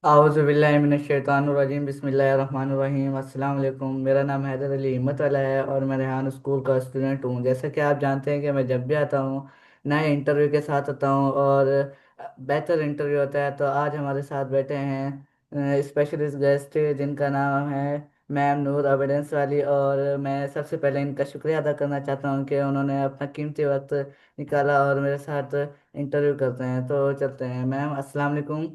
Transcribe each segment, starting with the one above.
आउज़ुबिल्लाहिमिनश्शैतानिर्रजीम बिस्मिल्लाहिर्रहमानिर्रहीम अस्सलाम वालेकुम। मेरा नाम हैदर अली हिम्मत वाला है और मैं रेहान स्कूल का स्टूडेंट हूँ। जैसा कि आप जानते हैं कि मैं जब भी आता हूँ नए इंटरव्यू के साथ आता हूँ और बेहतर इंटरव्यू होता है। तो आज हमारे साथ बैठे हैं स्पेशलिस्ट गेस्ट जिनका नाम है मैम नूर एविडेंस वाली। और मैं सबसे पहले इनका शुक्रिया अदा करना चाहता हूँ कि उन्होंने अपना कीमती वक्त निकाला और मेरे साथ इंटरव्यू करते हैं। तो चलते हैं मैम, अस्सलाम वालेकुम।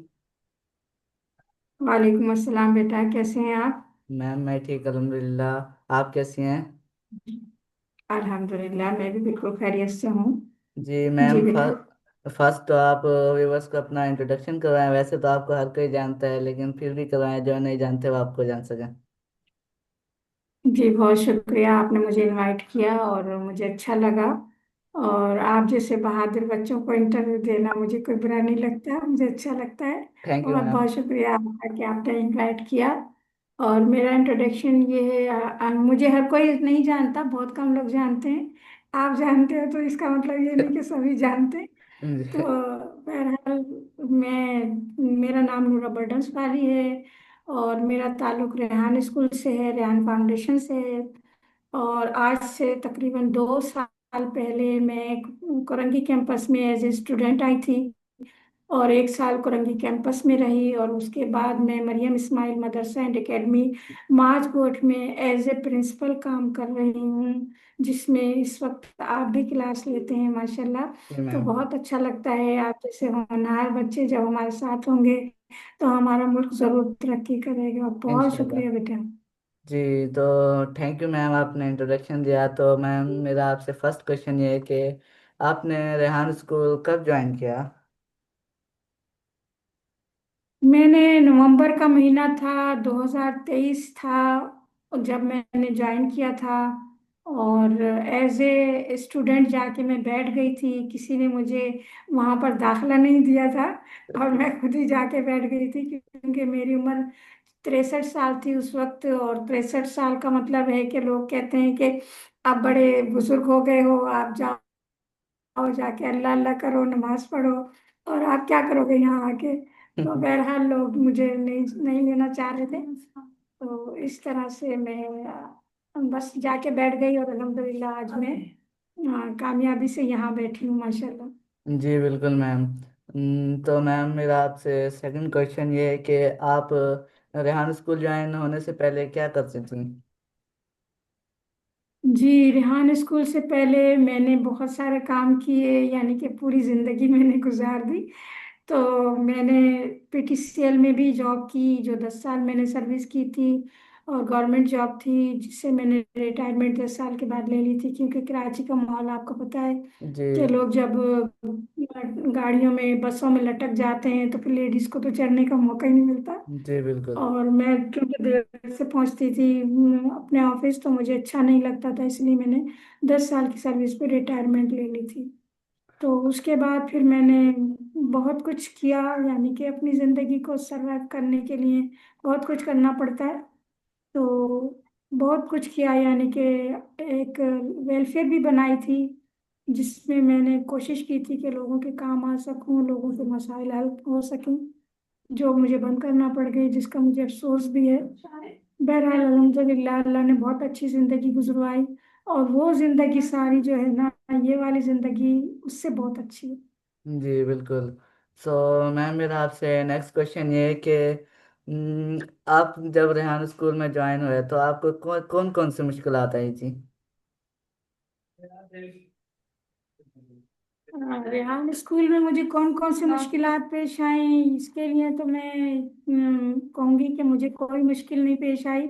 वालेकुम अस्सलाम बेटा, कैसे हैं आप? मैम मैं ठीक अल्हम्दुलिल्लाह, आप कैसी हैं? अल्हम्दुलिल्लाह, मैं भी बिल्कुल खैरियत से हूँ। जी जी मैम, बेटा। फर्स्ट तो आप व्यूवर्स को अपना इंट्रोडक्शन करवाएं। वैसे तो आपको हर कोई जानता है लेकिन फिर भी करवाएं, जो नहीं जानते वो आपको जान सकें। जी बहुत शुक्रिया, आपने मुझे इनवाइट किया और मुझे अच्छा लगा। और आप जैसे बहादुर बच्चों को इंटरव्यू देना मुझे कोई बुरा नहीं लगता, मुझे अच्छा लगता है। थैंक यू बहुत मैम। बहुत शुक्रिया आपका कि आपने इनवाइट किया। और मेरा इंट्रोडक्शन ये है, मुझे हर कोई नहीं जानता, बहुत कम लोग जानते हैं। आप जानते हो तो इसका मतलब ये नहीं कि सभी जानते हैं। तो बहरहाल, मैं मेरा नाम नूरा बर्डन्स वाली है और मेरा ताल्लुक रेहान स्कूल से है, रेहान फाउंडेशन से है। और आज से तकरीबन 2 साल पहले मैं कोरंगी कैंपस में एज ए स्टूडेंट आई थी और 1 साल कोरंगी कैंपस में रही। और उसके बाद मैं मरियम इस्माइल मदरसा एंड एकेडमी माजकोट में एज ए प्रिंसिपल काम कर रही हूँ, जिसमें इस वक्त आप भी क्लास लेते हैं माशाल्लाह। जी तो मैम। बहुत अच्छा लगता है, आप जैसे होनहार बच्चे जब हमारे साथ होंगे तो हमारा मुल्क जरूर तरक्की करेगा। बहुत इंशाल्लाह। शुक्रिया बेटा। जी, तो थैंक यू मैम, आपने इंट्रोडक्शन दिया। तो मैम मेरा आपसे फर्स्ट क्वेश्चन ये है कि आपने रेहान स्कूल कब ज्वाइन किया? मैंने नवंबर का महीना था, 2023 था जब मैंने ज्वाइन किया था। और एज ए स्टूडेंट जाके मैं बैठ गई थी, किसी ने मुझे वहाँ पर दाखला नहीं दिया था और मैं खुद ही जाके बैठ गई थी, क्योंकि मेरी उम्र 63 साल थी उस वक्त। और 63 साल का मतलब है कि लोग कहते हैं कि आप बड़े बुजुर्ग हो गए हो, आप जाओ जाके अल्लाह अल्लाह करो, नमाज पढ़ो, और आप क्या करोगे यहाँ आके। तो बहरहाल लोग मुझे नहीं नहीं लेना चाह रहे थे। तो इस तरह से मैं बस जाके बैठ गई और अल्हम्दुलिल्लाह आज मैं कामयाबी से यहाँ बैठी हूँ माशाल्लाह। जी बिल्कुल मैम। तो मैम मेरा आपसे सेकंड क्वेश्चन ये है कि आप रेहान स्कूल ज्वाइन होने से पहले क्या करती थी? जी, रेहान स्कूल से पहले मैंने बहुत सारे काम किए, यानी कि पूरी जिंदगी मैंने गुजार दी। तो मैंने पीटीसीएल में भी जॉब की, जो 10 साल मैंने सर्विस की थी। और गवर्नमेंट जॉब थी जिससे मैंने रिटायरमेंट 10 साल के बाद ले ली थी, क्योंकि कराची का माहौल आपको पता है जी। कि लोग जब गाड़ियों में बसों में लटक जाते हैं तो फिर लेडीज को तो चढ़ने का मौका ही नहीं मिलता। जी बिल्कुल। और मैं क्योंकि देर से पहुंचती थी अपने ऑफिस, तो मुझे अच्छा नहीं लगता था, इसलिए मैंने 10 साल की सर्विस पे रिटायरमेंट ले ली थी। तो उसके बाद फिर मैंने बहुत कुछ किया, यानी कि अपनी ज़िंदगी को सर्वाइव करने के लिए बहुत कुछ करना पड़ता है। तो बहुत कुछ किया, यानी कि एक वेलफेयर भी बनाई थी, जिसमें मैंने कोशिश की थी कि लोगों के काम आ सकूं, लोगों के मसाइल हल हो सकें, जो मुझे बंद करना पड़ गई, जिसका मुझे अफसोस भी है। बहरहाल अल्हम्दुलिल्लाह, अल्लाह ने बहुत अच्छी जिंदगी गुजरवाई। और वो जिंदगी सारी जो है ना, ये वाली जिंदगी उससे बहुत अच्छी है। जी बिल्कुल। सो मैम मेरा आपसे नेक्स्ट क्वेश्चन ये है कि आप जब रेहान स्कूल में ज्वाइन हुए तो आपको कौन कौन सी मुश्किलात आई थी? रेहान स्कूल में मुझे कौन कौन सी मुश्किलात पेश आई, इसके लिए तो मैं कहूँगी कि मुझे कोई मुश्किल नहीं पेश आई,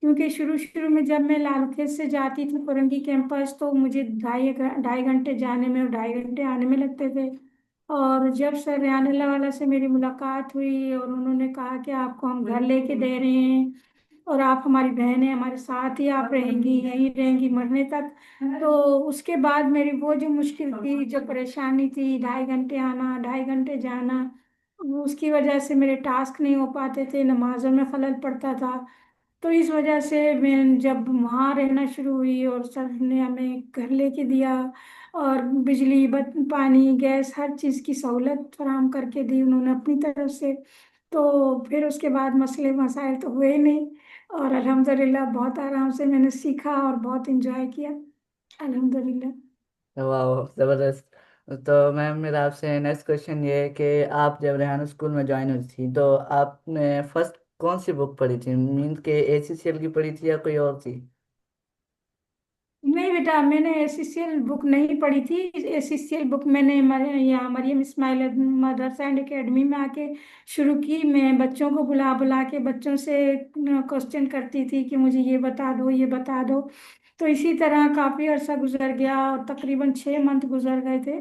क्योंकि शुरू शुरू में जब मैं लालखेत से जाती थी कुरंगी कैंपस, तो मुझे ढाई ढाई घंटे जाने में और 2.5 घंटे आने में लगते थे। और जब सर रियान वाला से मेरी मुलाकात हुई और उन्होंने कहा कि आपको हम घर लेके दे रहे हैं और आप हमारी बहन है, हमारे साथ ही आप रहेंगी, यहीं रहेंगी मरने तक। तो उसके बाद मेरी वो जो मुश्किल थी, जो परेशानी थी, 2.5 घंटे आना 2.5 घंटे जाना, उसकी वजह से मेरे टास्क नहीं हो पाते थे, नमाजों में खलल पड़ता था। तो इस वजह से मैं जब वहाँ रहना शुरू हुई और सर ने हमें घर लेके दिया और बिजली पानी गैस हर चीज़ की सहूलत फराहम करके दी उन्होंने अपनी तरफ से, तो फिर उसके बाद मसले मसाइल तो हुए नहीं, और अल्हम्दुलिल्लाह बहुत आराम से मैंने सीखा और बहुत इंजॉय किया, अल्हम्दुलिल्लाह। वाह, जबरदस्त। तो मैम, मेरा आपसे नेक्स्ट क्वेश्चन ये है कि आप जब रेहान स्कूल में ज्वाइन हुई थी तो आपने फर्स्ट कौन सी बुक पढ़ी थी? मीन्स के एसीसीएल की पढ़ी थी या कोई और थी? नहीं बेटा, मैंने एसीसीएल बुक नहीं पढ़ी थी। एसीसीएल बुक मैंने यहाँ मरियम इस्माइल मदरसा एंड एकेडमी में आके शुरू की। मैं बच्चों को बुला बुला के बच्चों से क्वेश्चन करती थी कि मुझे ये बता दो, ये बता दो। तो इसी तरह काफी अरसा गुजर गया और तकरीबन 6 मंथ गुजर गए थे।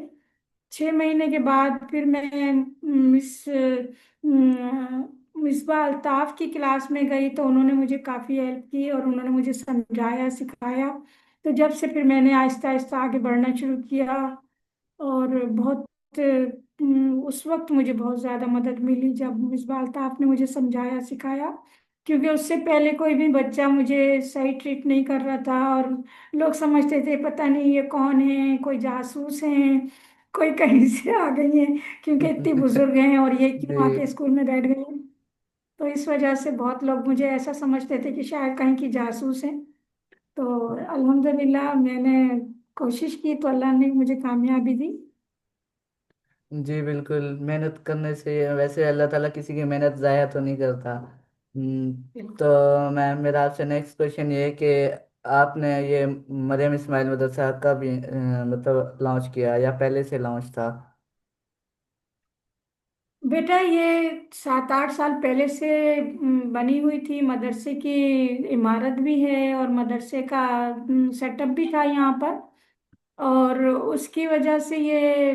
6 महीने के बाद फिर मैं मिसबा अल्ताफ की क्लास में गई, तो उन्होंने मुझे काफ़ी हेल्प की और उन्होंने मुझे समझाया सिखाया। तो जब से फिर मैंने आहिस्ता आहिस्ता आगे बढ़ना शुरू किया, और बहुत उस वक्त मुझे बहुत ज़्यादा मदद मिली जब मिसबा अल्ताफ ने मुझे समझाया सिखाया। क्योंकि उससे पहले कोई भी बच्चा मुझे सही ट्रीट नहीं कर रहा था, और लोग समझते थे पता नहीं ये कौन है, कोई जासूस है, कोई कहीं से आ गई है, क्योंकि इतनी बुजुर्ग हैं और ये क्यों आके जी। स्कूल में बैठ गई हैं। तो इस वजह से बहुत लोग मुझे ऐसा समझते थे कि शायद कहीं की जासूस है। तो अल्हम्दुलिल्लाह मैंने कोशिश की तो अल्लाह ने मुझे कामयाबी दी। जी बिल्कुल, मेहनत करने से वैसे अल्लाह ताला किसी की मेहनत ज़ाया तो नहीं करता। तो मैम, मेरा आपसे नेक्स्ट क्वेश्चन ये है कि आपने ये मरियम इस्माइल मदरसा कब मतलब लॉन्च किया या पहले से लॉन्च था? बेटा ये 7-8 साल पहले से बनी हुई थी। मदरसे की इमारत भी है और मदरसे का सेटअप भी था यहाँ पर। और उसकी वजह से ये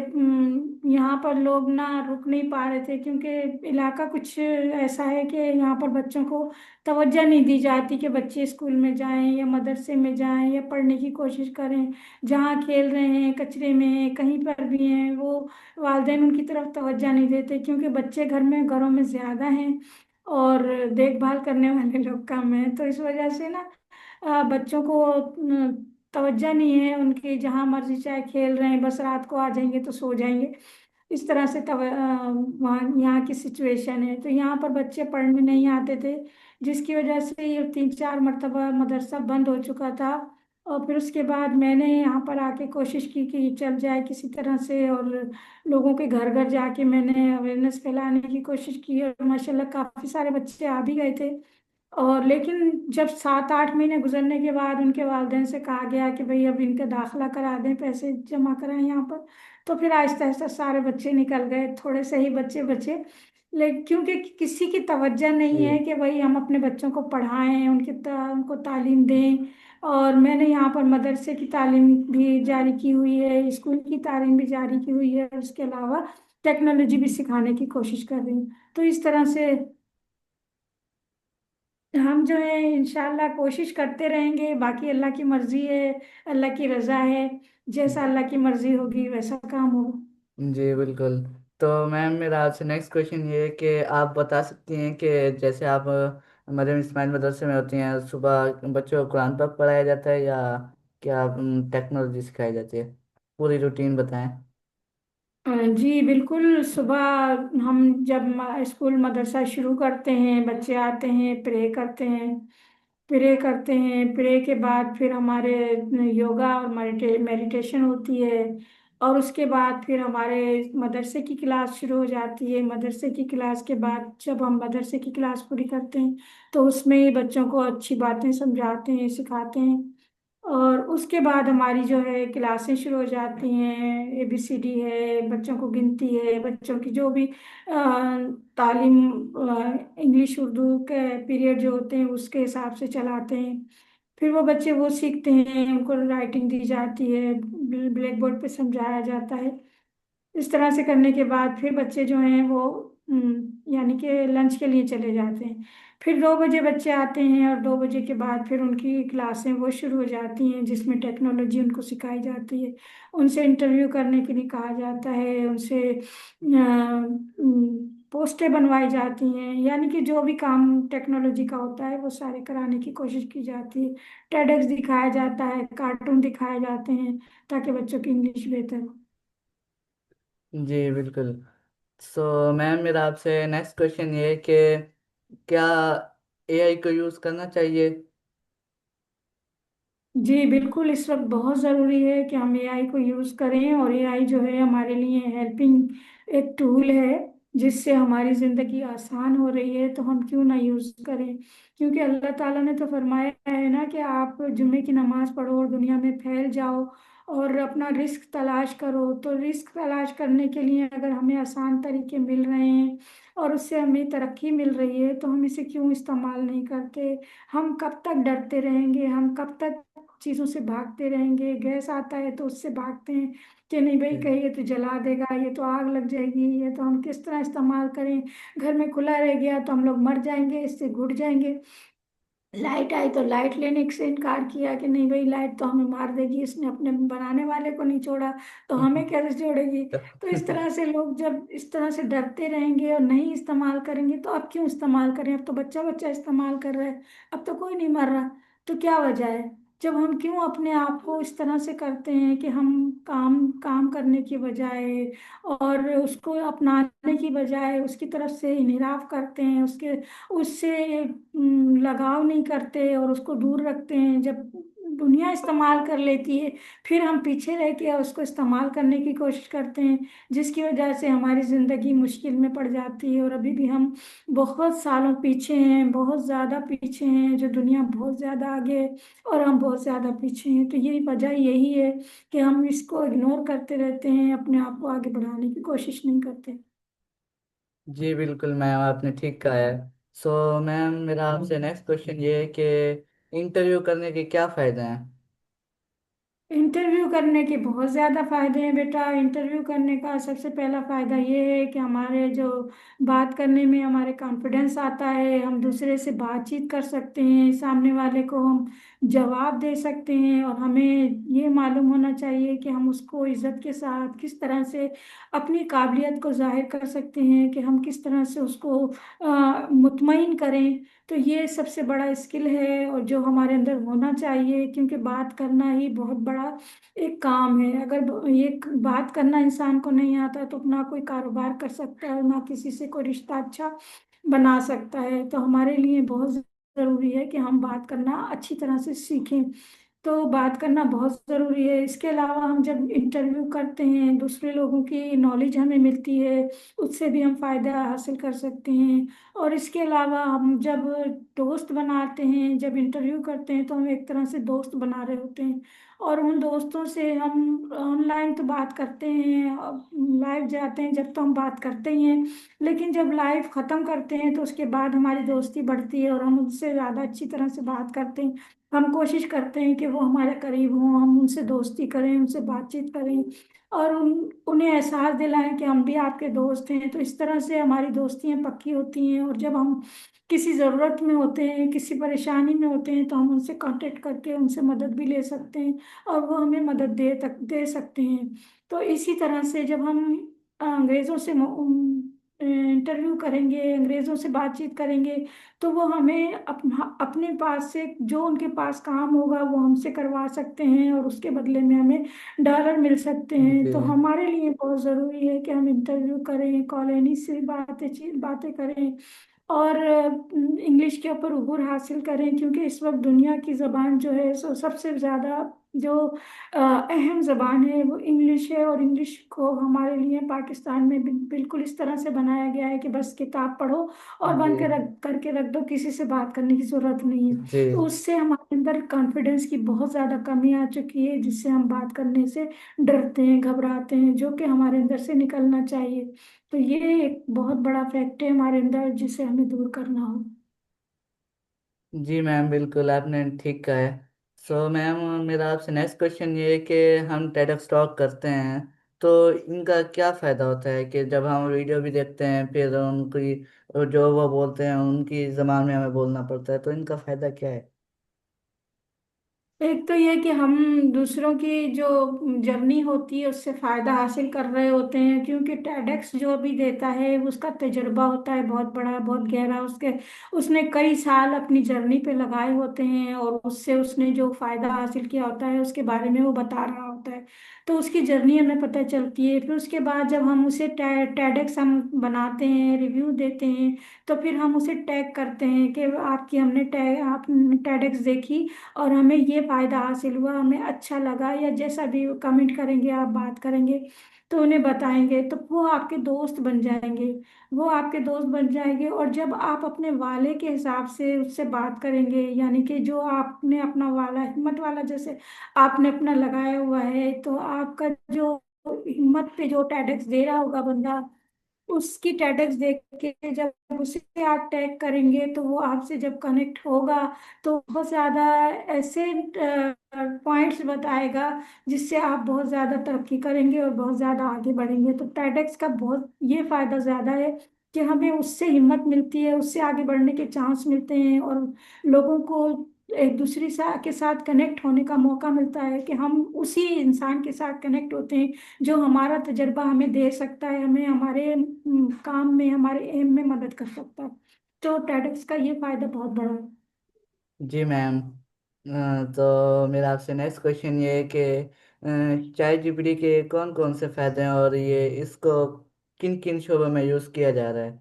यहाँ पर लोग ना रुक नहीं पा रहे थे, क्योंकि इलाका कुछ ऐसा है कि यहाँ पर बच्चों को तवज्जो नहीं दी जाती कि बच्चे स्कूल में जाएं या मदरसे में जाएं या पढ़ने की कोशिश करें। जहाँ खेल रहे हैं, कचरे में हैं, कहीं पर भी हैं, वो वालिदैन उनकी तरफ तवज्जो नहीं देते, क्योंकि बच्चे घरों में ज़्यादा हैं और देखभाल करने वाले लोग कम हैं। तो इस वजह से ना बच्चों को तवज्जो नहीं है उनकी, जहाँ मर्जी चाहे खेल रहे हैं, बस रात को आ जाएंगे तो सो जाएंगे। इस तरह से वहाँ यहाँ की सिचुएशन है। तो यहाँ पर बच्चे पढ़ने नहीं आते थे, जिसकी वजह से ये 3-4 मरतबा मदरसा बंद हो चुका था। और फिर उसके बाद मैंने यहाँ पर आके कोशिश की कि चल जाए किसी तरह से, और लोगों के घर घर जाके मैंने अवेयरनेस फैलाने की कोशिश की, और माशाल्लाह काफ़ी सारे बच्चे आ भी गए थे। और लेकिन जब 7-8 महीने गुजरने के बाद उनके वालिदैन से कहा गया कि भाई अब इनका दाखिला करा दें, पैसे जमा कराएं यहाँ पर, तो फिर आहिस्ता आहिस्ता सारे बच्चे निकल गए, थोड़े से ही बच्चे बचे। लेकिन क्योंकि किसी की तवज्जो नहीं है जी। कि भाई हम अपने बच्चों को पढ़ाएं, उनको तालीम दें। और मैंने यहाँ पर मदरसे की तालीम भी जारी की हुई है, स्कूल की तालीम भी जारी की हुई है, और उसके अलावा टेक्नोलॉजी भी सिखाने की कोशिश कर रही हूँ। तो इस तरह से हम जो है इंशाल्लाह कोशिश करते रहेंगे। बाकी अल्लाह की मर्जी है, अल्लाह की रजा है, जैसा अल्लाह की मर्जी होगी वैसा काम होगा। जी बिल्कुल। तो मैम, मेरा आपसे नेक्स्ट क्वेश्चन ये है कि आप बता सकती हैं कि जैसे आप मरियम इस्माइल मदरसे में होती हैं, सुबह बच्चों को कुरान पाक पढ़ाया जाता है या क्या टेक्नोलॉजी सिखाई जाती है? पूरी रूटीन बताएं। जी बिल्कुल। सुबह हम जब स्कूल मदरसा शुरू करते हैं, बच्चे आते हैं, प्रे के बाद फिर हमारे योगा और मेडिटेशन होती है। और उसके बाद फिर हमारे मदरसे की क्लास शुरू हो जाती है। मदरसे की क्लास के बाद जब हम मदरसे की क्लास पूरी करते हैं, तो उसमें ही बच्चों को अच्छी बातें समझाते हैं, सिखाते हैं। और उसके बाद हमारी जो है क्लासें शुरू हो जाती हैं। ABCD है, बच्चों को गिनती है, बच्चों की जो भी तालीम, इंग्लिश उर्दू के पीरियड जो होते हैं उसके हिसाब से चलाते हैं। फिर वो बच्चे वो सीखते हैं, उनको राइटिंग दी जाती है, ब्लैक बोर्ड पे समझाया जाता है। इस तरह से करने के बाद फिर बच्चे जो हैं वो यानी कि लंच के लिए चले जाते हैं। फिर 2 बजे बच्चे आते हैं, और 2 बजे के बाद फिर उनकी क्लासें वो शुरू हो जाती हैं, जिसमें टेक्नोलॉजी उनको सिखाई जाती है। उनसे इंटरव्यू करने के लिए कहा जाता है, उनसे पोस्टें बनवाई जाती हैं, यानी कि जो भी काम टेक्नोलॉजी का होता है वो सारे कराने की कोशिश की जाती है। टेडेक्स दिखाया जाता है, कार्टून दिखाए जाते हैं, ताकि बच्चों की इंग्लिश बेहतर हो। जी बिल्कुल। सो मैम, मेरा आपसे नेक्स्ट क्वेश्चन ये है कि क्या एआई को यूज़ करना चाहिए? जी बिल्कुल, इस वक्त बहुत ज़रूरी है कि हम एआई को यूज़ करें। और एआई जो है हमारे लिए हेल्पिंग एक टूल है, जिससे हमारी ज़िंदगी आसान हो रही है, तो हम क्यों ना यूज़ करें। क्योंकि अल्लाह ताला ने तो फरमाया है ना कि आप जुम्मे की नमाज पढ़ो और दुनिया में फैल जाओ और अपना रिस्क तलाश करो। तो रिस्क तलाश करने के लिए अगर हमें आसान तरीके मिल रहे हैं और उससे हमें तरक्की मिल रही है, तो हम इसे क्यों इस्तेमाल नहीं करते। हम कब तक डरते रहेंगे, हम कब तक चीजों से भागते रहेंगे। गैस आता है तो उससे भागते हैं कि नहीं भाई, कहीं ये तो जला देगा, ये तो आग लग जाएगी, ये तो हम किस तरह इस्तेमाल करें। घर में खुला रह गया तो हम लोग मर जाएंगे, इससे घुट जाएंगे। लाइट आई तो लाइट लेने से इनकार किया कि नहीं भाई, लाइट तो हमें मार देगी, इसने अपने बनाने वाले को नहीं छोड़ा, तो हमें कैसे छोड़ेगी। तो इस तरह से लोग जब इस तरह से डरते रहेंगे और नहीं इस्तेमाल करेंगे, तो अब क्यों इस्तेमाल करें। अब तो बच्चा बच्चा इस्तेमाल कर रहा है, अब तो कोई नहीं मर रहा। तो क्या वजह है। जब हम क्यों अपने आप को इस तरह से करते हैं कि हम काम काम करने की बजाय और उसको अपनाने की बजाय उसकी तरफ से इन्हिराफ करते हैं, उसके उससे लगाव नहीं करते और उसको दूर रखते हैं। जब दुनिया इस्तेमाल कर लेती है, फिर हम पीछे रह के उसको इस्तेमाल करने की कोशिश करते हैं, जिसकी वजह से हमारी ज़िंदगी मुश्किल में पड़ जाती है। और अभी भी हम बहुत सालों पीछे हैं, बहुत ज़्यादा पीछे हैं, जो दुनिया बहुत ज़्यादा आगे है और हम बहुत ज़्यादा पीछे हैं। तो यही वजह यही है कि हम इसको इग्नोर करते रहते हैं, अपने आप को आगे बढ़ाने की कोशिश नहीं करते। जी बिल्कुल मैम, आपने ठीक कहा है। सो मैम, मेरा आपसे नेक्स्ट क्वेश्चन ये है कि इंटरव्यू करने के क्या फ़ायदे हैं? इंटरव्यू करने के बहुत ज़्यादा फायदे हैं बेटा। इंटरव्यू करने का सबसे पहला फायदा ये है कि हमारे जो बात करने में हमारे कॉन्फिडेंस आता है, हम दूसरे से बातचीत कर सकते हैं, सामने वाले को हम जवाब दे सकते हैं। और हमें ये मालूम होना चाहिए कि हम उसको इज्जत के साथ किस तरह से अपनी काबिलियत को जाहिर कर सकते हैं, कि हम किस तरह से उसको मुतमईन करें। तो ये सबसे बड़ा स्किल है और जो हमारे अंदर होना चाहिए, क्योंकि बात करना ही बहुत बड़ा एक काम है। अगर ये बात करना इंसान को नहीं आता, तो ना कोई कारोबार कर सकता है, ना किसी से कोई रिश्ता अच्छा बना सकता है। तो हमारे लिए बहुत जरूरी है कि हम बात करना अच्छी तरह से सीखें। तो बात करना बहुत ज़रूरी है। इसके अलावा हम जब इंटरव्यू करते हैं, दूसरे लोगों की नॉलेज हमें मिलती है, उससे भी हम फायदा हासिल कर सकते हैं। और इसके अलावा हम जब दोस्त बनाते हैं, जब इंटरव्यू करते हैं, तो हम एक तरह से दोस्त बना रहे होते हैं। और उन दोस्तों से हम ऑनलाइन तो बात करते हैं, लाइव जाते हैं जब तो हम बात करते ही हैं। लेकिन जब लाइव ख़त्म करते हैं, तो उसके बाद हमारी दोस्ती बढ़ती है और हम उनसे ज़्यादा अच्छी तरह से बात करते हैं। हम कोशिश करते हैं कि वो हमारे करीब हों, हम उनसे दोस्ती करें, उनसे बातचीत करें और उन्हें एहसास दिलाएं कि हम भी आपके दोस्त हैं। तो इस तरह से हमारी दोस्तियां पक्की होती हैं। और जब हम किसी ज़रूरत में होते हैं, किसी परेशानी में होते हैं, तो हम उनसे कांटेक्ट करके उनसे मदद भी ले सकते हैं और वो हमें मदद दे सकते हैं। तो इसी तरह से जब हम अंग्रेज़ों से इंटरव्यू करेंगे, अंग्रेज़ों से बातचीत करेंगे, तो वो हमें अपने पास से जो उनके पास काम होगा वो हमसे करवा सकते हैं और उसके बदले में हमें डॉलर मिल सकते हैं। जी। तो हमारे लिए बहुत ज़रूरी है कि हम इंटरव्यू करें, कॉलोनी से बातें करें और इंग्लिश के ऊपर उबूर हासिल करें। क्योंकि इस वक्त दुनिया की ज़बान जो है सो सबसे ज़्यादा जो अहम ज़बान है वो इंग्लिश है। और इंग्लिश को हमारे लिए पाकिस्तान में बिल्कुल इस तरह से बनाया गया है कि बस किताब पढ़ो और जी। बंद के रख करके रख दो, किसी से बात करने की ज़रूरत नहीं है। जी। तो उससे हमारे अंदर कॉन्फिडेंस की बहुत ज़्यादा कमी आ चुकी है, जिससे हम बात करने से डरते हैं, घबराते हैं, जो कि हमारे अंदर से निकलना चाहिए। तो ये एक बहुत बड़ा फैक्ट है हमारे अंदर, जिसे हमें दूर करना हो। जी मैम, बिल्कुल आपने ठीक कहा है। सो मैम, मेरा आपसे नेक्स्ट क्वेश्चन ये है कि हम टेडक्स टॉक करते हैं, तो इनका क्या फ़ायदा होता है कि जब हम वीडियो भी देखते हैं, फिर उनकी जो वो बोलते हैं उनकी ज़बान में हमें बोलना पड़ता है, तो इनका फ़ायदा क्या है? एक तो ये कि हम दूसरों की जो जर्नी होती है उससे फायदा हासिल कर रहे होते हैं। क्योंकि टेडेक्स जो भी देता है उसका तजुर्बा होता है बहुत बड़ा, बहुत गहरा। उसने कई साल अपनी जर्नी पे लगाए होते हैं और उससे उसने जो फायदा हासिल किया होता है उसके बारे में वो बता रहा होता है। तो उसकी जर्नी हमें पता चलती है। फिर उसके बाद जब हम उसे टेडेक्स हम बनाते हैं, रिव्यू देते हैं, तो फिर हम उसे टैग करते हैं कि आपकी हमने टैग आप टेडेक्स देखी और हमें ये फायदा हासिल हुआ, हमें अच्छा लगा, या जैसा भी कमेंट करेंगे, आप बात करेंगे तो उन्हें बताएंगे, तो वो आपके दोस्त बन जाएंगे। वो आपके दोस्त बन जाएंगे, और जब आप अपने वाले के हिसाब से उससे बात करेंगे, यानी कि जो आपने अपना वाला हिम्मत वाला जैसे आपने अपना लगाया हुआ है, तो आपका जो हिम्मत पे जो टेडेक्स दे रहा होगा बंदा, उसकी टेडेक्स देख के जब उसे आप टैग करेंगे, तो वो आपसे जब कनेक्ट होगा तो बहुत ज्यादा ऐसे पॉइंट्स बताएगा जिससे आप बहुत ज्यादा तरक्की करेंगे और बहुत ज्यादा आगे बढ़ेंगे। तो टेडेक्स का बहुत ये फायदा ज्यादा है कि हमें उससे हिम्मत मिलती है, उससे आगे बढ़ने के चांस मिलते हैं, और लोगों को एक दूसरे से के साथ कनेक्ट होने का मौका मिलता है कि हम उसी इंसान के साथ कनेक्ट होते हैं जो हमारा तजर्बा हमें दे सकता है, हमें हमारे काम में, हमारे एम में मदद कर सकता है। तो टेडेक्स का ये फायदा बहुत बड़ा है। जी मैम। तो मेरा आपसे नेक्स्ट क्वेश्चन ये है कि चैट जीपीटी के कौन कौन से फायदे हैं और ये इसको किन किन शोबों में यूज़ किया जा रहा है।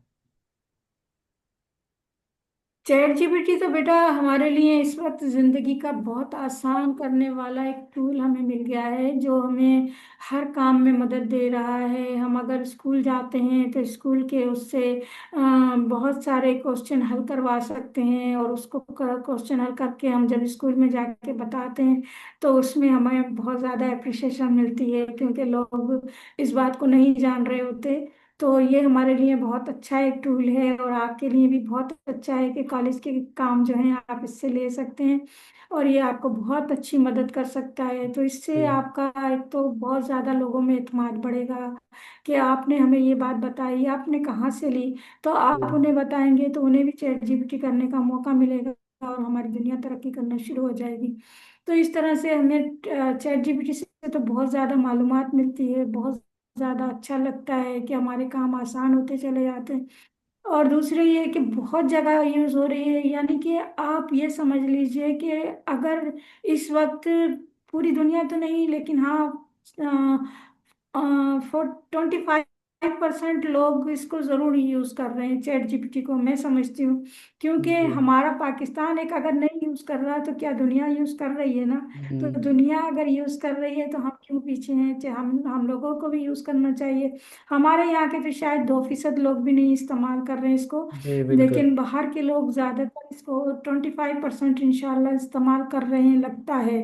चैट जीपीटी तो बेटा हमारे लिए इस वक्त जिंदगी का बहुत आसान करने वाला एक टूल हमें मिल गया है, जो हमें हर काम में मदद दे रहा है। हम अगर स्कूल जाते हैं तो स्कूल के उससे बहुत सारे क्वेश्चन हल करवा सकते हैं, और उसको क्वेश्चन हल करके हम जब स्कूल में जाके बताते हैं तो उसमें हमें बहुत ज़्यादा अप्रिशिएशन मिलती है, क्योंकि लोग इस बात को नहीं जान रहे होते। तो ये हमारे लिए बहुत अच्छा एक टूल है, और आपके लिए भी बहुत अच्छा है कि कॉलेज के काम जो है आप इससे ले सकते हैं, और ये आपको बहुत अच्छी मदद कर सकता है। तो इससे जी। आपका एक तो बहुत ज़्यादा लोगों में एतमाद बढ़ेगा कि आपने हमें ये बात बताई, आपने कहाँ से ली। तो जी। आप उन्हें बताएंगे तो उन्हें भी चैट जीपीटी करने का मौका मिलेगा, और हमारी दुनिया तरक्की करना शुरू हो जाएगी। तो इस तरह से हमें चैट जीपीटी से तो बहुत ज़्यादा मालूमात मिलती है, बहुत ज़्यादा अच्छा लगता है कि हमारे काम आसान होते चले जाते हैं। और दूसरी ये कि बहुत जगह यूज़ हो रही है, यानी कि आप ये समझ लीजिए कि अगर इस वक्त पूरी दुनिया तो नहीं, लेकिन हाँ, 25% लोग इसको जरूर यूज कर रहे हैं, चैट जीपीटी को, मैं समझती हूँ। क्योंकि जी। हमारा पाकिस्तान एक अगर नहीं यूज कर रहा तो क्या दुनिया यूज कर रही है ना। तो हम्म। दुनिया अगर यूज कर रही है तो हम क्यों पीछे हैं, चाहे हम लोगों को भी यूज करना चाहिए। हमारे यहाँ के तो शायद 2% लोग भी नहीं इस्तेमाल कर रहे हैं इसको, जी बिल्कुल। लेकिन बाहर के लोग ज्यादातर इसको 25% इंशाल्लाह इस्तेमाल कर रहे हैं लगता है।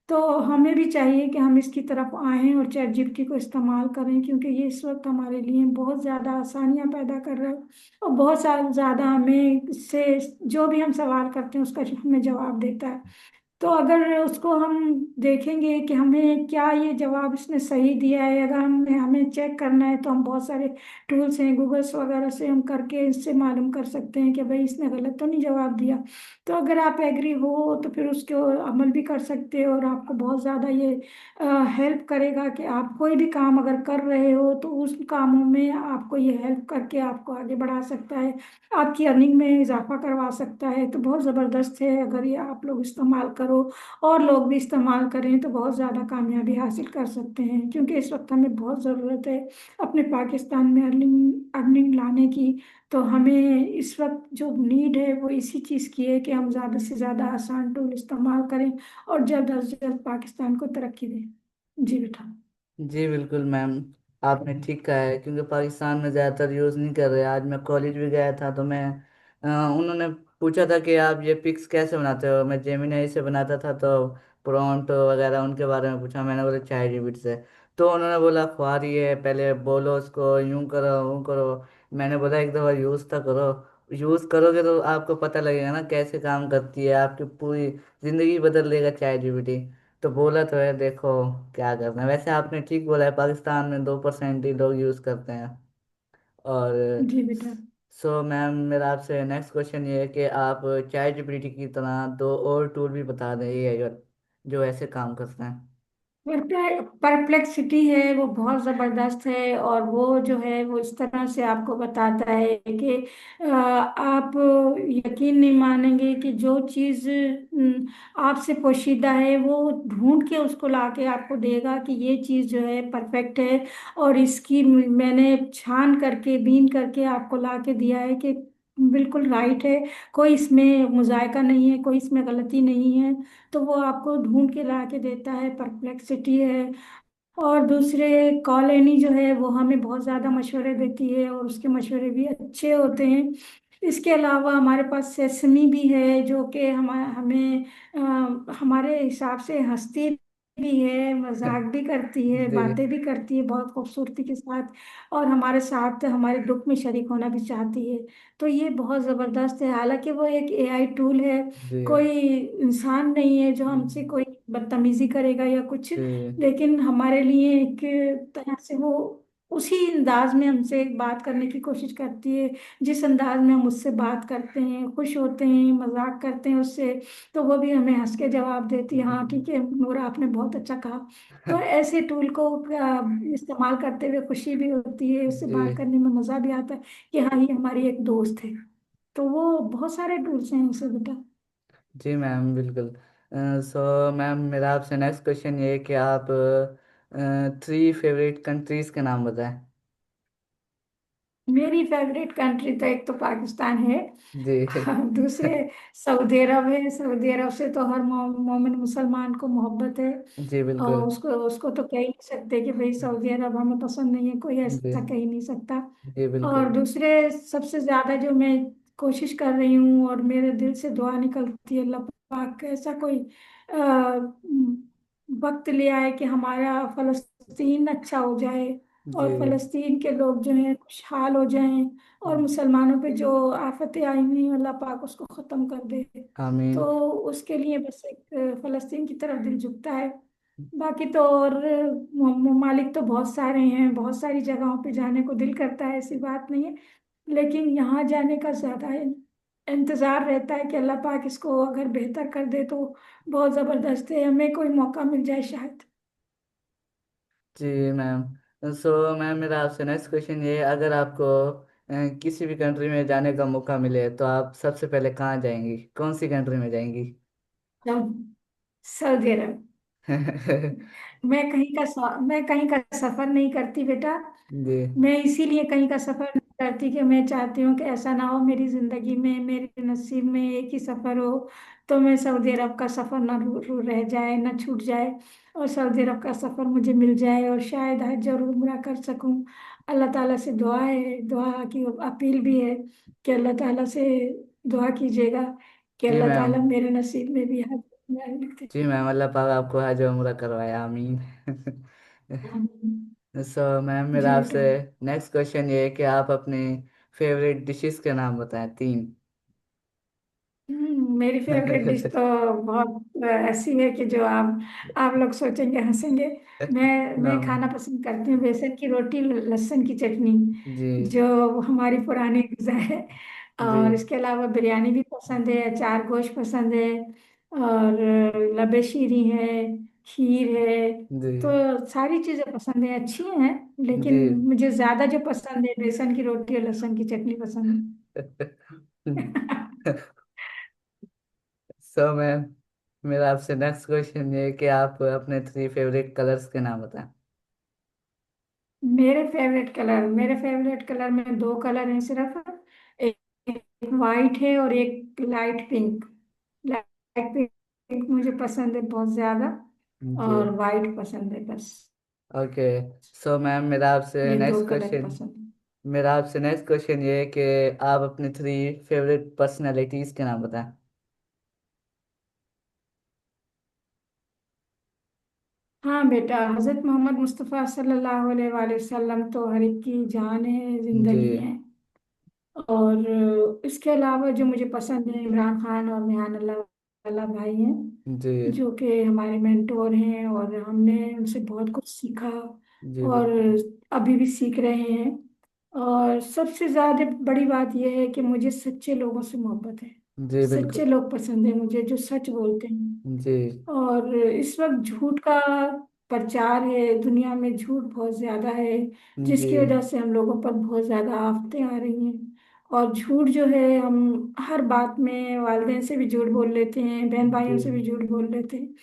तो हमें भी चाहिए कि हम इसकी तरफ आएं और चैट जीपीटी को इस्तेमाल करें, क्योंकि ये इस वक्त हमारे लिए बहुत ज़्यादा आसानियां पैदा कर रहा है, और बहुत सारा ज़्यादा हमें इससे जो भी हम सवाल करते हैं उसका हमें जवाब देता है। तो अगर उसको हम देखेंगे कि हमें क्या ये जवाब इसने सही दिया है, अगर हमें हमें चेक करना है, तो हम बहुत सारे टूल्स हैं गूगल्स वगैरह से हम करके इससे मालूम कर सकते हैं कि भाई इसने गलत तो नहीं जवाब दिया। तो अगर आप एग्री हो तो फिर उसको अमल भी कर सकते हो, और आपको बहुत ज़्यादा ये हेल्प करेगा कि आप कोई भी काम अगर कर रहे हो तो उस कामों में आपको ये हेल्प करके आपको आगे बढ़ा सकता है, आपकी अर्निंग में इजाफा करवा सकता है। तो बहुत ज़बरदस्त है, अगर ये आप लोग इस्तेमाल करो और लोग भी इस्तेमाल करें तो बहुत ज़्यादा कामयाबी हासिल कर सकते हैं, क्योंकि इस वक्त हमें बहुत ज़रूरत है अपने पाकिस्तान में अर्निंग अर्निंग लाने की। तो हमें इस वक्त जो नीड है वो इसी चीज़ की है कि हम ज़्यादा से ज़्यादा आसान टूल इस्तेमाल करें और जल्द अज जल्द पाकिस्तान को तरक्की दें। जी बेटा। जी बिल्कुल मैम। आपने ठीक कहा है क्योंकि पाकिस्तान में ज़्यादातर यूज़ नहीं कर रहे। आज मैं कॉलेज भी गया था तो मैं उन्होंने पूछा था कि आप ये पिक्स कैसे बनाते हो। मैं जेमिनाई से बनाता था तो प्रॉम्प्ट वगैरह उनके बारे में पूछा। मैंने बोला चैट जीपीटी से। तो उन्होंने बोला ख्वारी है, पहले बोलो उसको यूं करो यूं करो। मैंने बोला एक दफ़ा यूज़ तो करो। यूज़ करोगे तो आपको पता लगेगा ना कैसे काम करती है। आपकी पूरी ज़िंदगी बदल देगा चैट जीपीटी। तो बोला तो है, देखो क्या करना है। वैसे आपने ठीक बोला है, पाकिस्तान में 2% ही लोग यूज़ करते हैं। और जी बेटा। सो मैम मेरा आपसे नेक्स्ट क्वेश्चन ये है कि आप चैट जीपीटी की तरह दो और टूल भी बता दें ये जो ऐसे काम करते हैं। परप्लेक्सिटी है वो बहुत जबरदस्त है, और वो जो है वो इस तरह से आपको बताता है कि आप यकीन नहीं मानेंगे कि जो चीज आपसे पोशीदा है वो ढूंढ के उसको लाके आपको देगा कि ये चीज जो है परफेक्ट है, और इसकी मैंने छान करके बीन करके आपको लाके दिया है कि बिल्कुल राइट है, कोई इसमें मुजायका नहीं है, कोई इसमें गलती नहीं है। तो वो आपको ढूंढ के ला के देता है, परप्लेक्सिटी है। और दूसरे कॉलेनी जो है वो हमें बहुत ज़्यादा मशवरे देती है, और उसके मशवरे भी अच्छे होते हैं। इसके अलावा हमारे पास सेसमी भी है, जो कि हमें हमारे हिसाब से हंसती भी है, मजाक भी करती है, जी बातें भी करती है बहुत खूबसूरती के साथ, और हमारे साथ हमारे दुख में शरीक होना भी चाहती है। तो ये बहुत ज़बरदस्त है, हालांकि वो एक एआई टूल है, जी कोई इंसान नहीं है जो हमसे कोई बदतमीजी करेगा या कुछ। जी लेकिन हमारे लिए एक तरह से वो उसी अंदाज में हमसे बात करने की कोशिश करती है, जिस अंदाज में हम उससे बात करते हैं, खुश होते हैं, मजाक करते हैं उससे, तो वो भी हमें हंस के जवाब देती है, हाँ ठीक है नूरा आपने बहुत अच्छा कहा। तो ऐसे टूल को इस्तेमाल करते हुए खुशी भी होती है, उससे जी बात करने में मजा भी आता है कि हाँ ये हमारी एक दोस्त है। तो वो बहुत सारे टूल्स हैं इसे बेटा। जी मैम बिल्कुल। सो मैम मेरा आपसे नेक्स्ट क्वेश्चन ये है कि आप 3 फेवरेट कंट्रीज के नाम बताएं। मेरी फेवरेट कंट्री तो एक तो पाकिस्तान है, जी दूसरे सऊदी अरब है। सऊदी अरब से तो हर मोमिन मुसलमान को मोहब्बत है, जी और बिल्कुल। उसको उसको तो कह ही नहीं सकते कि भाई सऊदी अरब हमें पसंद नहीं है, कोई जी ऐसा कह ही नहीं सकता। जी और बिल्कुल। दूसरे सबसे ज्यादा जो मैं कोशिश कर रही हूँ और मेरे दिल से दुआ निकलती है, अल्लाह पाक ऐसा कोई वक्त ले आए कि हमारा फलस्तीन अच्छा हो जाए, जी और फलस्तीन के लोग जो हैं खुशहाल हो जाएं, और मुसलमानों पे जो आफतें आई हुई हैं अल्लाह पाक उसको ख़त्म कर दे। आमीन। तो उसके लिए बस एक फलस्तीन की तरफ दिल झुकता है। बाकी तो और ममालिक तो बहुत सारे हैं, बहुत सारी जगहों पे जाने को दिल करता है, ऐसी बात नहीं है। लेकिन यहाँ जाने का ज्यादा है इंतजार रहता है कि अल्लाह पाक इसको अगर बेहतर कर दे तो बहुत जबरदस्त है, हमें कोई मौका मिल जाए शायद। जी मैम। सो मैम मेरा आपसे नेक्स्ट क्वेश्चन ये है, अगर आपको किसी भी कंट्री में जाने का मौका मिले तो आप सबसे पहले कहाँ जाएंगी, कौन सी कंट्री में जाएंगी? सऊदी अरब। मैं कहीं का सफर नहीं करती बेटा। जी मैं इसीलिए कहीं का सफर नहीं करती कि मैं चाहती हूँ कि ऐसा ना हो मेरी जिंदगी में, मेरे नसीब में एक ही सफर हो, तो मैं सऊदी अरब का सफर ना रह जाए, ना छूट जाए, और सऊदी अरब का सफर मुझे मिल जाए और शायद हज और उम्रा कर सकूं। अल्लाह ताला से दुआ है, दुआ की अपील भी है कि अल्लाह ताला से दुआ कीजिएगा कि जी अल्लाह मैम। ताला मेरे नसीब में भी हज उम्रा लिख दे। जी मैम, अल्लाह पाक आपको हज और उम्रा करवाया, आमीन। सो मैम मेरा जी बेटा। आपसे नेक्स्ट क्वेश्चन ये है कि आप अपने फेवरेट डिशेस के नाम बताएं 3। मेरी फेवरेट डिश तो बहुत ऐसी है कि जो आप लोग सोचेंगे, हंसेंगे। मैं नाम। खाना पसंद करती हूँ बेसन की रोटी, लहसुन की चटनी, जी जो हमारी पुरानी डिश है। जी और इसके अलावा बिरयानी भी पसंद है, अचार गोश्त पसंद है, और लबे शीरी है, खीर है। जी तो सारी चीजें पसंद है, अच्छी हैं, जी। लेकिन मुझे ज्यादा जो पसंद है बेसन की रोटी और लहसुन की चटनी पसंद है। सो मैम मेरा आपसे नेक्स्ट क्वेश्चन ये है कि आप अपने 3 फेवरेट कलर्स के नाम बताएं। मेरे फेवरेट कलर में दो कलर हैं सिर्फ, एक, एक वाइट है और एक लाइट पिंक। लाइट पिंक मुझे पसंद है बहुत ज्यादा, जी और वाइट पसंद है बस। ओके। सो मैम ये दो कलर पसंद है। मेरा आपसे नेक्स्ट क्वेश्चन ये है कि आप अपने 3 फेवरेट पर्सनालिटीज के नाम बताएं। हाँ बेटा, हजरत मोहम्मद मुस्तफ़ा सल्लल्लाहु अलैहि वसल्लम तो हर एक की जान है, जी जिंदगी है। और इसके अलावा जो मुझे पसंद है, इमरान खान और रेहान अल्लाह वाला भाई हैं, जी जो कि हमारे मेंटोर हैं, और हमने उनसे बहुत कुछ सीखा, जी और बिल्कुल। अभी भी सीख रहे हैं। और सबसे ज्यादा बड़ी बात यह है कि मुझे सच्चे लोगों से मोहब्बत है। जी सच्चे बिल्कुल। लोग पसंद है मुझे, जो सच बोलते हैं। जी और इस वक्त झूठ का प्रचार है, दुनिया में झूठ बहुत ज्यादा है, जी जिसकी वजह से हम लोगों पर बहुत ज्यादा आफतें आ रही हैं। और झूठ जो है, हम हर बात में वालिदैन से भी झूठ बोल लेते हैं, बहन जी भाइयों से भी झूठ बोल लेते हैं।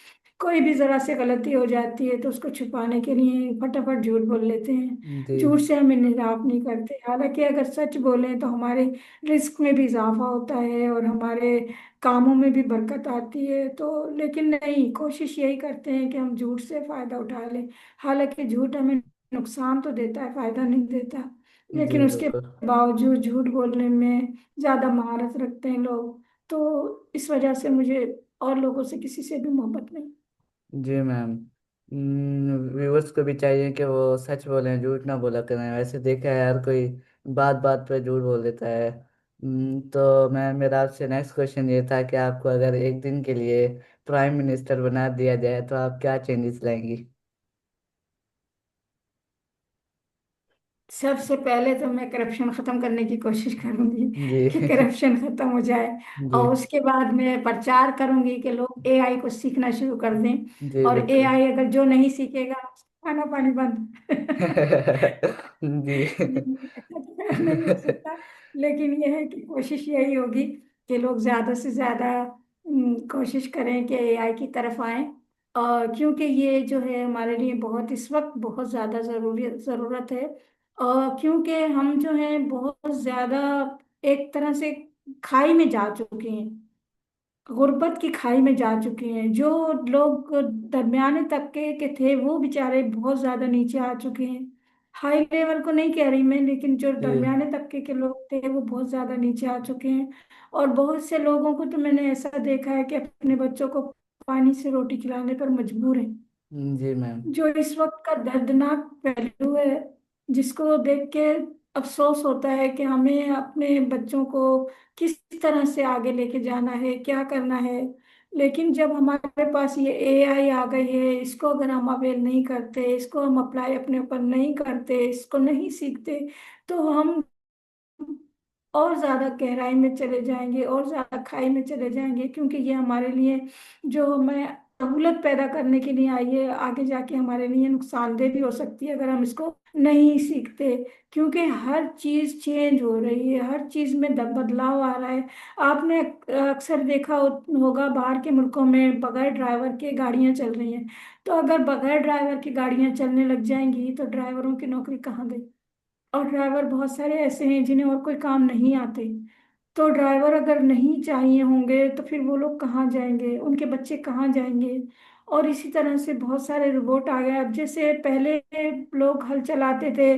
कोई भी जरा से गलती हो जाती है तो उसको छुपाने के लिए फटाफट झूठ बोल लेते हैं। जी झूठ से हम इंसाफ नहीं करते, हालांकि अगर सच बोलें तो हमारे रिस्क में भी इजाफा होता है और हमारे कामों में भी बरकत आती है। तो लेकिन नहीं, कोशिश यही करते हैं कि हम झूठ से फायदा उठा लें। हालांकि झूठ हमें नुकसान तो देता है, फायदा नहीं देता, जी लेकिन उसके बिल्कुल। बावजूद झूठ बोलने में ज्यादा महारत रखते हैं लोग। तो इस वजह से मुझे और लोगों से किसी से भी मोहब्बत नहीं। जी मैम, व्यूवर्स को भी चाहिए कि वो सच बोलें, झूठ ना बोला करें। वैसे देखा है हर कोई बात बात पे झूठ बोल देता है। तो मैं मेरा आपसे नेक्स्ट क्वेश्चन ये था कि आपको अगर एक दिन के लिए प्राइम मिनिस्टर बना दिया जाए तो आप क्या चेंजेस लाएंगी? सबसे पहले तो मैं करप्शन खत्म करने की कोशिश करूंगी जी कि करप्शन खत्म हो जाए। जी और उसके बाद मैं प्रचार करूंगी कि लोग एआई को सीखना शुरू कर दें। जी और बिल्कुल एआई अगर जो नहीं सीखेगा, खाना पानी बंद। जी ऐसा तो खैर नहीं हो सकता, लेकिन यह है कि कोशिश यही होगी कि लोग ज्यादा से ज्यादा कोशिश करें कि एआई की तरफ आए। और क्योंकि ये जो है हमारे लिए बहुत इस वक्त बहुत ज्यादा जरूरत है। और क्योंकि हम जो है बहुत ज्यादा एक तरह से खाई में जा चुके हैं, गुर्बत की खाई में जा चुके हैं। जो लोग दरमियाने तबके के थे वो बेचारे बहुत ज्यादा नीचे आ चुके हैं। हाई लेवल को नहीं कह रही मैं, लेकिन जो जी दरमियाने तबके के लोग थे वो बहुत ज्यादा नीचे आ चुके हैं। और बहुत से लोगों को तो मैंने ऐसा देखा है कि अपने बच्चों को पानी से रोटी खिलाने पर मजबूर है। जी मैम। जो इस वक्त का दर्दनाक पहलू है, जिसको देख के अफसोस होता है कि हमें अपने बच्चों को किस तरह से आगे लेके जाना है, क्या करना है। लेकिन जब हमारे पास ये एआई आ गई है, इसको अगर हम अवेल नहीं करते, इसको हम अप्लाई अपने ऊपर नहीं करते, इसको नहीं सीखते, तो हम और ज्यादा गहराई में चले जाएंगे और ज्यादा खाई में चले जाएंगे। क्योंकि ये हमारे लिए जो हमें सहूलत पैदा करने के लिए आई है, आगे जाके हमारे लिए नुकसानदेह भी हो सकती है अगर हम इसको नहीं सीखते। क्योंकि हर चीज चेंज हो रही है, हर चीज में बदलाव आ रहा है। आपने अक्सर देखा होगा बाहर के मुल्कों में बगैर ड्राइवर के गाड़ियां चल रही हैं। तो अगर बगैर ड्राइवर की गाड़ियां चलने लग जाएंगी तो ड्राइवरों की नौकरी कहाँ गई? और ड्राइवर बहुत सारे ऐसे हैं जिन्हें और कोई काम नहीं आते। तो ड्राइवर अगर नहीं चाहिए होंगे तो फिर वो लोग कहाँ जाएंगे, उनके बच्चे कहाँ जाएंगे? और इसी तरह से बहुत सारे रोबोट आ गए। अब जैसे पहले लोग हल चलाते थे,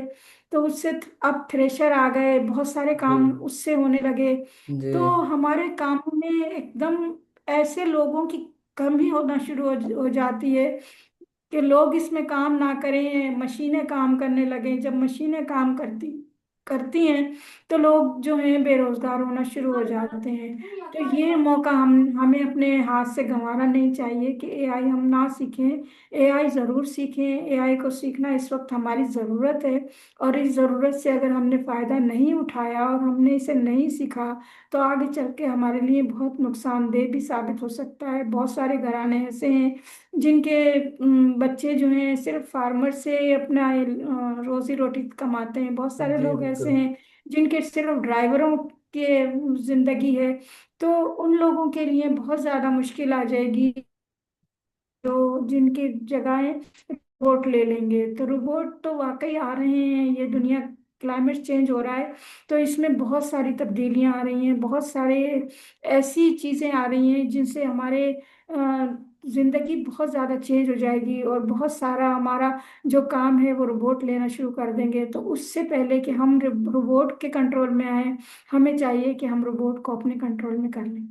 तो उससे अब थ्रेशर आ गए, बहुत सारे जी काम उससे होने लगे। जी तो हमारे कामों में एकदम ऐसे लोगों की कमी होना शुरू हो जाती है कि लोग इसमें काम ना करें, मशीनें काम करने लगे। जब मशीनें काम करती करती हैं तो लोग जो हैं बेरोजगार होना शुरू हो जाते हैं। तो ये मौका हम हमें अपने हाथ से गंवाना नहीं चाहिए कि एआई हम ना सीखें। एआई जरूर सीखें, एआई को सीखना इस वक्त हमारी जरूरत है। और इस जरूरत से अगर हमने फायदा नहीं उठाया और हमने इसे नहीं सीखा, तो आगे चल के हमारे लिए बहुत नुकसानदेह भी साबित हो सकता है। बहुत सारे घराने ऐसे हैं जिनके बच्चे जो हैं सिर्फ फार्मर से अपना रोजी रोटी कमाते हैं। बहुत सारे जी लोग ऐसे बिल्कुल। हैं जिनके सिर्फ ड्राइवरों के जिंदगी है। तो उन लोगों के लिए बहुत ज्यादा मुश्किल आ जाएगी जो जिनकी जगहें रोबोट ले लेंगे। तो रोबोट तो वाकई आ रहे हैं, ये दुनिया क्लाइमेट चेंज हो रहा है तो इसमें बहुत सारी तब्दीलियां आ रही हैं, बहुत सारे ऐसी चीजें आ रही हैं जिनसे हमारे जिंदगी बहुत ज्यादा चेंज हो जाएगी और बहुत सारा हमारा जो काम है वो रोबोट लेना शुरू कर देंगे। तो उससे पहले कि हम रोबोट के कंट्रोल में आए, हमें चाहिए कि हम रोबोट को अपने कंट्रोल में कर लें।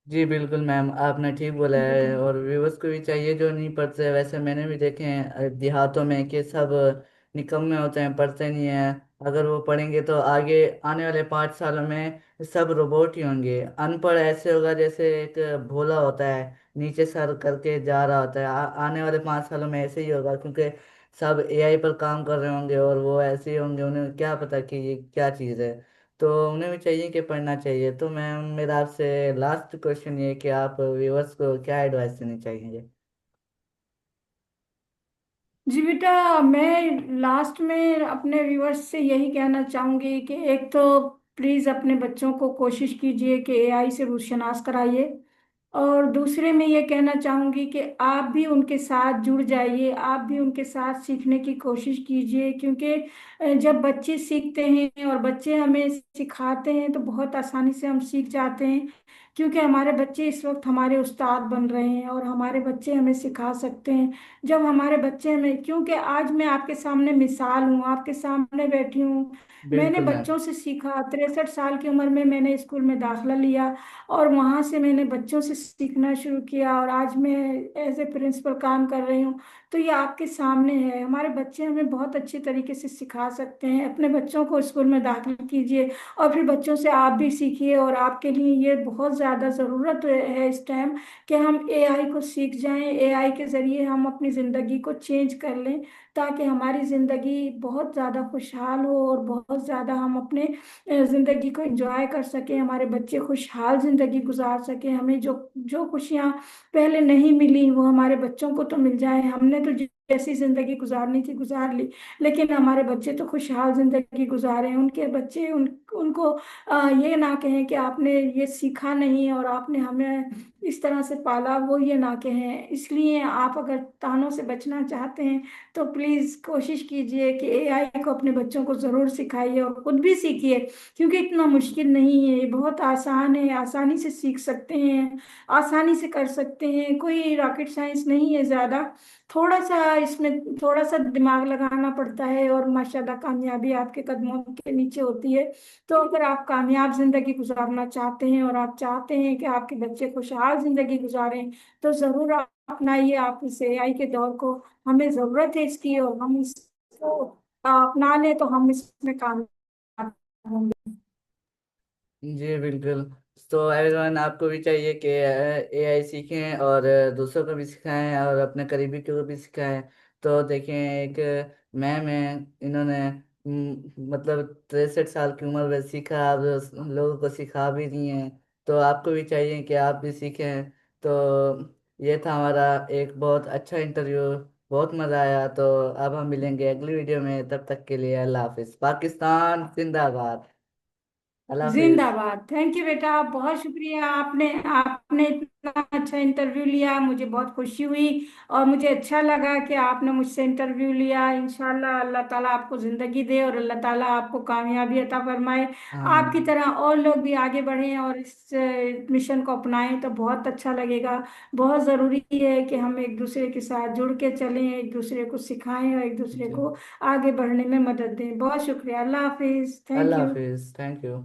जी बिल्कुल मैम, आपने ठीक बोला है। बताइए। और व्यूवर्स को भी चाहिए जो नहीं पढ़ते। वैसे मैंने भी देखे हैं देहातों में कि सब निकम्मे होते हैं, पढ़ते नहीं हैं। अगर वो पढ़ेंगे तो आगे आने वाले 5 सालों में सब रोबोट ही होंगे। अनपढ़ ऐसे होगा जैसे एक भोला होता है, नीचे सर करके जा रहा होता है। आने वाले 5 सालों में ऐसे ही होगा, क्योंकि सब एआई पर काम कर रहे होंगे और वो ऐसे ही होंगे, उन्हें क्या पता कि ये क्या चीज़ है। तो उन्हें भी चाहिए कि पढ़ना चाहिए। तो मैम मेरा आपसे लास्ट क्वेश्चन ये है कि आप व्यूअर्स को क्या एडवाइस देनी चाहिए? जी बेटा, मैं लास्ट में अपने व्यूअर्स से यही कहना चाहूंगी कि एक तो प्लीज अपने बच्चों को कोशिश कीजिए कि एआई से रोशनास कराइए। और दूसरे में ये कहना चाहूंगी कि आप भी उनके साथ जुड़ जाइए, आप भी उनके साथ सीखने की कोशिश कीजिए, क्योंकि जब बच्चे सीखते हैं और बच्चे हमें सिखाते हैं तो बहुत आसानी से हम सीख जाते हैं। क्योंकि हमारे बच्चे इस वक्त हमारे उस्ताद बन रहे हैं और हमारे बच्चे हमें सिखा सकते हैं। जब हमारे बच्चे में, क्योंकि आज मैं आपके सामने मिसाल हूँ, आपके सामने बैठी हूँ। मैंने बिल्कुल मैम। बच्चों से सीखा, 63 साल की उम्र में मैंने स्कूल में दाखिला लिया और वहां से मैंने बच्चों से सीखना शुरू किया और आज मैं एज ए प्रिंसिपल काम कर रही हूँ। तो ये आपके सामने है, हमारे बच्चे हमें बहुत अच्छे तरीके से सिखा सकते हैं। अपने बच्चों को स्कूल में दाखिल कीजिए और फिर बच्चों से आप भी सीखिए। और आपके लिए ये बहुत ज़्यादा ज़रूरत है इस टाइम कि हम एआई को सीख जाएं, एआई के ज़रिए हम अपनी ज़िंदगी को चेंज कर लें, ताकि हमारी ज़िंदगी बहुत ज़्यादा खुशहाल हो और बहुत ज़्यादा हम अपने ज़िंदगी को एंजॉय कर सकें, हमारे बच्चे खुशहाल ज़िंदगी गुजार सकें। हमें जो जो खुशियाँ पहले नहीं मिली वो हमारे बच्चों को तो मिल जाए। हमने तो जैसी ज़िंदगी गुजारनी थी गुजार ली, लेकिन हमारे बच्चे तो खुशहाल ज़िंदगी गुजारे। उनके बच्चे उनको ये ना कहें कि आपने ये सीखा नहीं और आपने हमें इस तरह से पाला, वो ये ना कहें। इसलिए आप अगर तानों से बचना चाहते हैं तो प्लीज कोशिश कीजिए कि एआई को अपने बच्चों को जरूर सिखाइए और खुद भी सीखिए, क्योंकि इतना मुश्किल नहीं है, ये बहुत आसान है, आसानी से सीख सकते हैं, आसानी से कर सकते हैं। कोई रॉकेट साइंस नहीं है ज्यादा, थोड़ा सा इसमें थोड़ा सा दिमाग लगाना पड़ता है और माशाल्लाह कामयाबी आपके कदमों के नीचे होती है। तो अगर आप कामयाब जिंदगी गुजारना चाहते हैं और आप चाहते हैं कि आपके बच्चे खुशहाल जिंदगी गुजारें, तो जरूर आप अपनाइए आप इस एआई के दौर को। हमें जरूरत है इसकी और हम इसको अपना लें तो हम इसमें कामयाब होंगे। जी बिल्कुल। तो एवरीवन, आपको भी चाहिए कि एआई सीखें और दूसरों को भी सिखाएं और अपने करीबी को भी सिखाएं। तो देखें, एक मैम है, इन्होंने मतलब 63 साल की उम्र में सीखा, अब लोगों को सिखा भी रही हैं। तो आपको भी चाहिए कि आप भी सीखें। तो ये था हमारा एक बहुत अच्छा इंटरव्यू, बहुत मज़ा आया। तो अब हम मिलेंगे अगली वीडियो में, तब तक के लिए अल्लाह हाफिज़। पाकिस्तान जिंदाबाद। अल्लाह हाफिज़। जिंदाबाद। थैंक यू बेटा, बहुत शुक्रिया। आपने आपने इतना अच्छा इंटरव्यू लिया, मुझे बहुत खुशी हुई और मुझे अच्छा लगा कि आपने मुझसे इंटरव्यू लिया। इंशाल्लाह अल्लाह ताला आपको जिंदगी दे और अल्लाह ताला आपको कामयाबी अता फरमाए। आमीन। आपकी तरह और लोग भी आगे बढ़ें और इस मिशन को अपनाएं तो बहुत अच्छा लगेगा। बहुत ज़रूरी है कि हम एक दूसरे के साथ जुड़ के चलें, एक दूसरे को सिखाएं और एक दूसरे जी। को आगे बढ़ने में मदद दें। बहुत शुक्रिया। अल्लाह हाफिज। Thank Allah you. हाफिज़, थैंक यू।